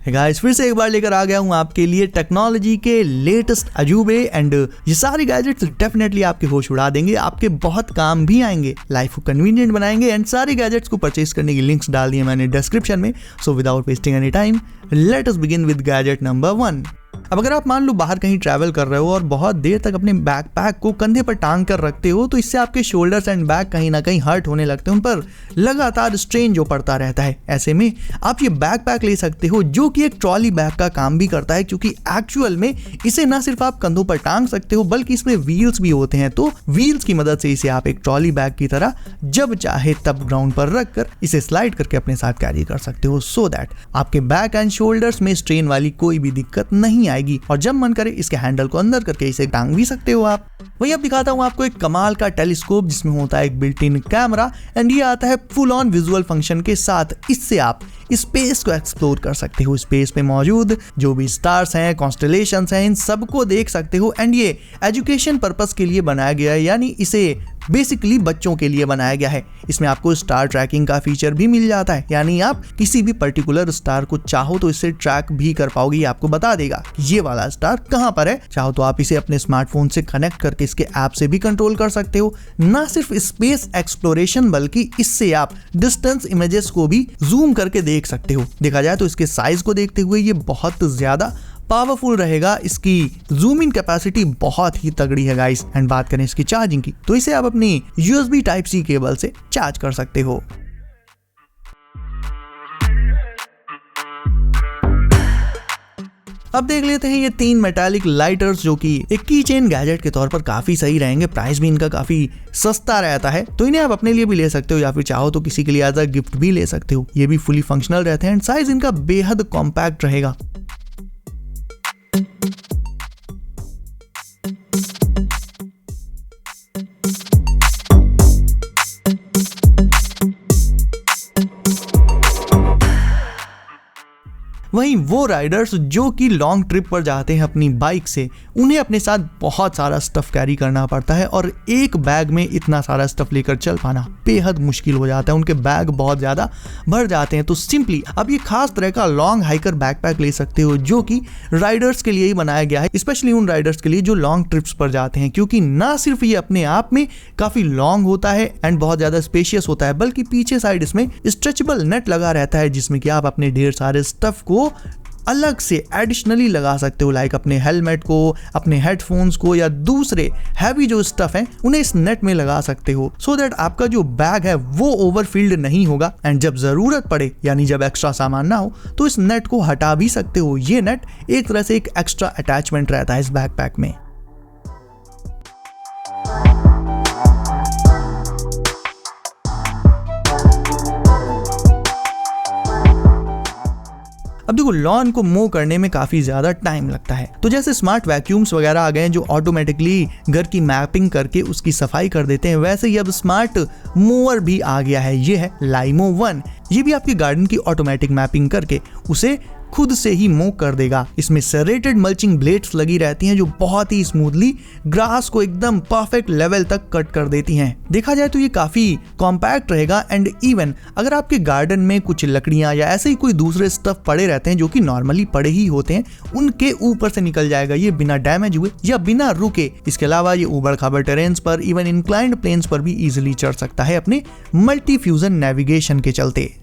Guys फिर से एक बार लेकर आ गया हूँ आपके लिए टेक्नोलॉजी के लेटेस्ट अजूबे एंड ये सारे गैजेट्स डेफिनेटली आपके होश उड़ा देंगे, आपके बहुत काम भी आएंगे, लाइफ को कन्वीनियंट बनाएंगे। एंड सारे गैजेट्स को परचेज करने की लिंक्स डाल दिए मैंने डिस्क्रिप्शन में। So without wasting any time let us begin with gadget number 1। अब अगर आप मान लो बाहर कहीं ट्रैवल कर रहे हो और बहुत देर तक अपने बैकपैक को कंधे पर टांग कर रखते हो, तो इससे आपके शोल्डर्स एंड बैक कहीं ना कहीं हर्ट होने लगते हैं, उन पर लगातार स्ट्रेन जो पड़ता रहता है। ऐसे में आप ये बैकपैक ले सकते हो जो कि एक ट्रॉली बैग का काम भी करता है, क्योंकि एक्चुअल में इसे ना सिर्फ आप कंधों पर टांग सकते हो बल्कि इसमें व्हील्स भी होते हैं। तो व्हील्स की मदद से इसे आप एक ट्रॉली बैग की तरह जब चाहे तब ग्राउंड पर रखकर इसे स्लाइड करके अपने साथ कैरी कर सकते हो, सो दैट आपके बैक एंड शोल्डर्स में स्ट्रेन वाली कोई भी दिक्कत नहीं आएगी। और जब मन करे इसके हैंडल को अंदर करके इसे टांग भी सकते हो आप। वही अब दिखाता हूं आपको एक कमाल का टेलीस्कोप जिसमें होता है एक बिल्ट इन कैमरा एंड ये आता है फुल ऑन विजुअल फंक्शन के साथ। इससे आप स्पेस को एक्सप्लोर कर सकते हो, स्पेस में मौजूद जो भी स्टार्स हैं, कॉन्स्टेलेशंस हैं, इन सबको देख सकते हो। एंड ये एजुकेशन पर्पस के लिए बनाया गया है, यानी इसे बेसिकली बच्चों के लिए बनाया गया है। इसमें आपको स्टार ट्रैकिंग का फीचर भी मिल जाता है, यानी आप किसी भी पर्टिकुलर स्टार को चाहो तो इससे ट्रैक भी कर पाओगे। ये आपको बता देगा ये वाला स्टार कहां पर है। चाहो तो आप इसे अपने स्मार्टफोन से कनेक्ट करके इसके ऐप से भी कंट्रोल कर सकते हो। ना सिर्फ स्पेस एक्सप्लोरेशन बल्कि इससे आप डिस्टेंस इमेजेस को भी जूम करके देख सकते हो। देखा जाए तो इसके साइज को देखते हुए ये बहुत ज्यादा पावरफुल रहेगा, इसकी जूम इन कैपेसिटी बहुत ही तगड़ी है गाइस। एंड बात करें इसकी चार्जिंग की, तो इसे आप अपनी USB Type-C केबल से चार्ज कर सकते हो। अब देख लेते हैं ये 3 मेटालिक लाइटर्स जो कि एक की चेन गैजेट के तौर पर काफी सही रहेंगे। प्राइस भी इनका काफी सस्ता रहता है, तो इन्हें आप अपने लिए भी ले सकते हो या फिर चाहो तो किसी के लिए एज अ गिफ्ट भी ले सकते हो। ये भी फुली फंक्शनल रहते हैं एंड साइज इनका बेहद कॉम्पैक्ट रहेगा। वहीं वो राइडर्स जो कि लॉन्ग ट्रिप पर जाते हैं अपनी बाइक से, उन्हें अपने साथ बहुत सारा स्टफ कैरी करना पड़ता है और एक बैग में इतना सारा स्टफ लेकर चल पाना बेहद मुश्किल हो जाता है। उनके बैग बहुत ज्यादा भर जाते हैं। तो सिंपली अब ये खास तरह का लॉन्ग हाइकर बैकपैक ले सकते हो जो कि राइडर्स के लिए ही बनाया गया है, स्पेशली उन राइडर्स के लिए जो लॉन्ग ट्रिप्स पर जाते हैं, क्योंकि ना सिर्फ ये अपने आप में काफी लॉन्ग होता है एंड बहुत ज्यादा स्पेशियस होता है, बल्कि पीछे साइड इसमें स्ट्रेचेबल नेट लगा रहता है जिसमें कि आप अपने ढेर सारे स्टफ को अलग से एडिशनली लगा सकते हो, लाइक अपने हेलमेट को, अपने हेडफोन्स को या दूसरे हैवी जो स्टफ है उन्हें इस नेट में लगा सकते हो, सो दैट आपका जो बैग है वो ओवरफिल्ड नहीं होगा। एंड जब जरूरत पड़े यानी जब एक्स्ट्रा सामान ना हो तो इस नेट को हटा भी सकते हो। ये नेट एक तरह से एक एक्स्ट्रा अटैचमेंट रहता है इस बैकपैक में। अब देखो लॉन को मूव करने में काफी ज्यादा टाइम लगता है, तो जैसे स्मार्ट वैक्यूम्स वगैरह आ गए हैं जो ऑटोमेटिकली घर की मैपिंग करके उसकी सफाई कर देते हैं, वैसे ही अब स्मार्ट मूवर भी आ गया है। ये है लाइमो 1। ये भी आपके गार्डन की ऑटोमेटिक मैपिंग करके उसे खुद से ही मूव कर देगा। इसमें सेरेटेड मल्चिंग ब्लेड्स लगी रहती हैं जो बहुत ही स्मूथली ग्रास को एकदम परफेक्ट लेवल तक कट कर देती हैं। देखा जाए तो ये काफी कॉम्पैक्ट रहेगा एंड इवन अगर आपके गार्डन में कुछ लकड़ियां या ऐसे ही कोई दूसरे स्टफ पड़े रहते हैं जो कि नॉर्मली पड़े ही होते हैं, उनके ऊपर से निकल जाएगा ये बिना डैमेज हुए या बिना रुके। इसके अलावा ये ऊबड़ खाबड़ टेरेन्स पर, इवन इंक्लाइंड प्लेन्स पर भी इजिली चढ़ सकता है अपने मल्टी फ्यूजन नेविगेशन के चलते।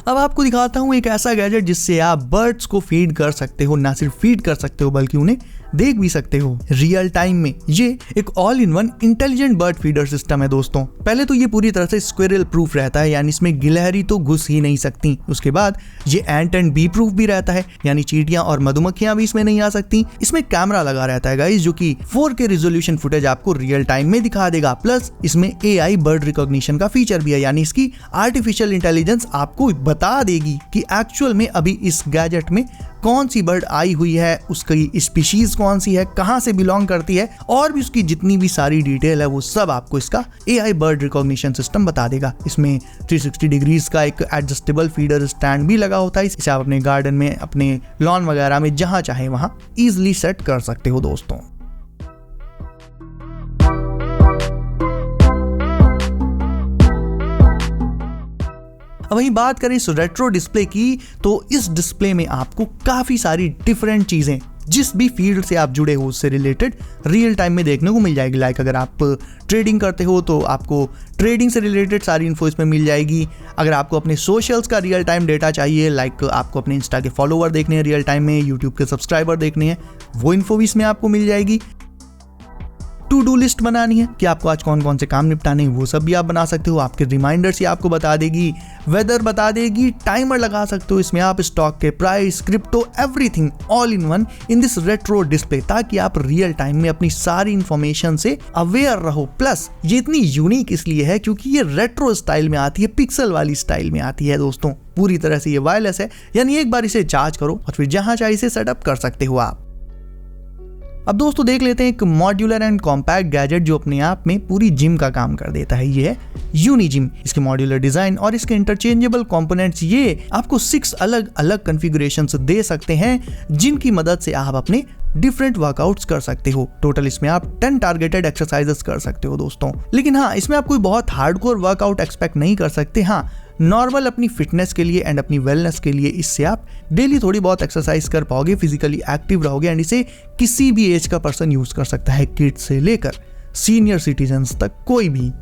अब आपको दिखाता हूं एक ऐसा गैजेट जिससे आप बर्ड्स को फीड कर सकते हो, ना सिर्फ फीड कर सकते हो बल्कि उन्हें देख भी सकते हो रियल टाइम में। ये एक all in one intelligent bird feeder system है दोस्तों। पहले तो ये पूरी तरह से स्क्विरल प्रूफ रहता है, यानी इसमें गिलहरी तो घुस ही नहीं सकती। उसके बाद ये एंट एंड बी प्रूफ भी रहता है, यानी चींटियां और मधुमक्खियां भी इसमें नहीं आ सकती। इसमें कैमरा लगा रहता है गाइस जो कि 4K रिजोल्यूशन फुटेज आपको रियल टाइम में दिखा देगा। प्लस इसमें AI बर्ड रिकॉग्निशन का फीचर भी है, यानी इसकी आर्टिफिशियल इंटेलिजेंस आपको बता देगी कि एक्चुअल में अभी इस गैजेट में कौन सी बर्ड आई हुई है, उसकी स्पीशीज कौन सी है, कहां से बिलोंग करती है, और भी उसकी जितनी भी सारी डिटेल है वो सब आपको इसका AI बर्ड रिकॉग्निशन सिस्टम बता देगा। इसमें 360 डिग्रीज का एक एडजस्टेबल फीडर स्टैंड भी लगा होता है। इसे आप अपने गार्डन में, अपने लॉन वगैरह में जहां चाहे वहां इजिली सेट कर सकते हो दोस्तों। वहीं बात करें इस रेट्रो डिस्प्ले की, तो इस डिस्प्ले में आपको काफी सारी डिफरेंट चीजें जिस भी फील्ड से आप जुड़े हो उससे रिलेटेड रियल टाइम में देखने को मिल जाएगी। लाइक अगर आप ट्रेडिंग करते हो तो आपको ट्रेडिंग से रिलेटेड सारी इन्फो इसमें मिल जाएगी। अगर आपको अपने सोशल्स का रियल टाइम डेटा चाहिए, लाइक आपको अपने इंस्टा के फॉलोवर देखने हैं रियल टाइम में, यूट्यूब के सब्सक्राइबर देखने हैं, वो इन्फो भी इसमें आपको मिल जाएगी। टू डू लिस्ट बनानी है कि आपको आज कौन कौन से काम निपटाने हैं, वो सब भी आप बना सकते हो। आपके रिमाइंडर्स ही आपको बता देगी, वेदर बता देगी, टाइमर लगा सकते हो इसमें आप, स्टॉक के price, crypto, everything all in one in this retro display, ताकि आप रियल टाइम में अपनी सारी इंफॉर्मेशन से अवेयर रहो। प्लस ये इतनी यूनिक इसलिए है क्योंकि ये रेट्रो स्टाइल में आती है, पिक्सल वाली स्टाइल में आती है दोस्तों। पूरी तरह से ये वायरलेस है, यानी एक बार इसे चार्ज करो और फिर जहां चाहे इसे सेटअप कर सकते हो आप। अब दोस्तों देख लेते हैं एक मॉड्यूलर एंड कॉम्पैक्ट गैजेट जो अपने आप में पूरी जिम का काम कर देता है। ये है यूनिजिम। इसके मॉड्यूलर डिजाइन और इसके इंटरचेंजेबल कंपोनेंट्स ये आपको 6 अलग अलग कॉन्फ़िगरेशंस दे सकते हैं, जिनकी मदद से आप अपने डिफरेंट वर्कआउट्स कर सकते हो। टोटल इसमें आप 10 टारगेटेड एक्सरसाइजेस कर सकते हो दोस्तों। लेकिन हाँ, इसमें आप कोई बहुत हार्डकोर वर्कआउट एक्सपेक्ट नहीं कर सकते। हाँ, नॉर्मल अपनी फिटनेस के लिए एंड अपनी वेलनेस के लिए इससे आप डेली थोड़ी बहुत एक्सरसाइज कर पाओगे, फिजिकली एक्टिव रहोगे एंड इसे किसी भी एज का पर्सन यूज कर सकता है, किड्स से लेकर सीनियर सिटीजन्स तक, कोई भी।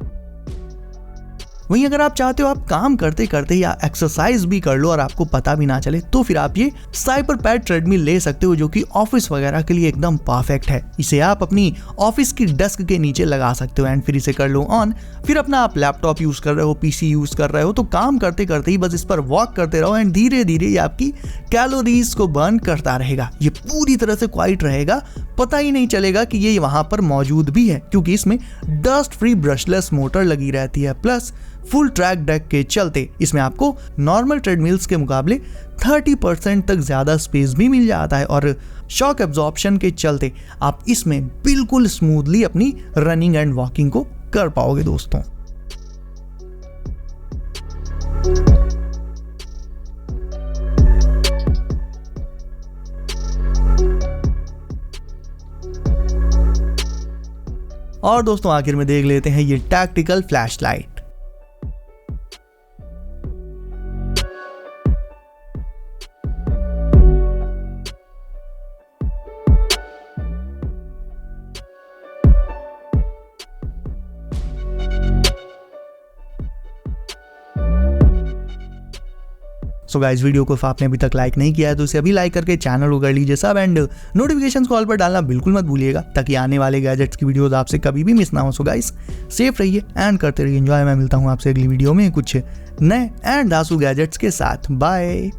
वहीं अगर आप चाहते हो आप काम करते करते या एक्सरसाइज भी कर लो और आपको पता भी ना चले, तो फिर आप ये साइपरपैड ट्रेडमिल ले सकते हो, जो कि ऑफिस वगैरह के लिए एकदम परफेक्ट है। इसे आप अपनी ऑफिस की डेस्क के नीचे लगा सकते हो एंड फिर इसे कर लो ऑन। फिर अपना आप लैपटॉप यूज कर रहे हो, पीसी यूज कर रहे हो, तो काम करते करते ही बस इस पर वॉक करते रहो एंड धीरे धीरे ये आपकी कैलोरीज को बर्न करता रहेगा। ये पूरी तरह से क्वाइट रहेगा, पता ही नहीं चलेगा कि ये वहां पर मौजूद भी है, क्योंकि इसमें डस्ट फ्री ब्रशलेस मोटर लगी रहती है। प्लस फुल ट्रैक डेक के चलते इसमें आपको नॉर्मल ट्रेडमिल्स के मुकाबले 30% तक ज्यादा स्पेस भी मिल जाता है और शॉक एब्जॉर्प्शन के चलते आप इसमें बिल्कुल स्मूथली अपनी रनिंग एंड वॉकिंग को कर पाओगे दोस्तों। और दोस्तों आखिर में देख लेते हैं ये tactical flashlight. So guys, video को आपने अभी तक लाइक नहीं किया है तो इसे अभी लाइक करके चैनल को कर लीजिए सब एंड नोटिफिकेशंस को ऑल पर डालना बिल्कुल मत भूलिएगा, ताकि आने वाले गैजेट्स की वीडियोस आपसे कभी भी मिस ना हो। सो गाइस, सेफ रहिए एंड करते रहिए एंजॉय। मैं मिलता हूँ आपसे अगली वीडियो में कुछ नए एंड आंसू गैजेट्स के साथ। बाय।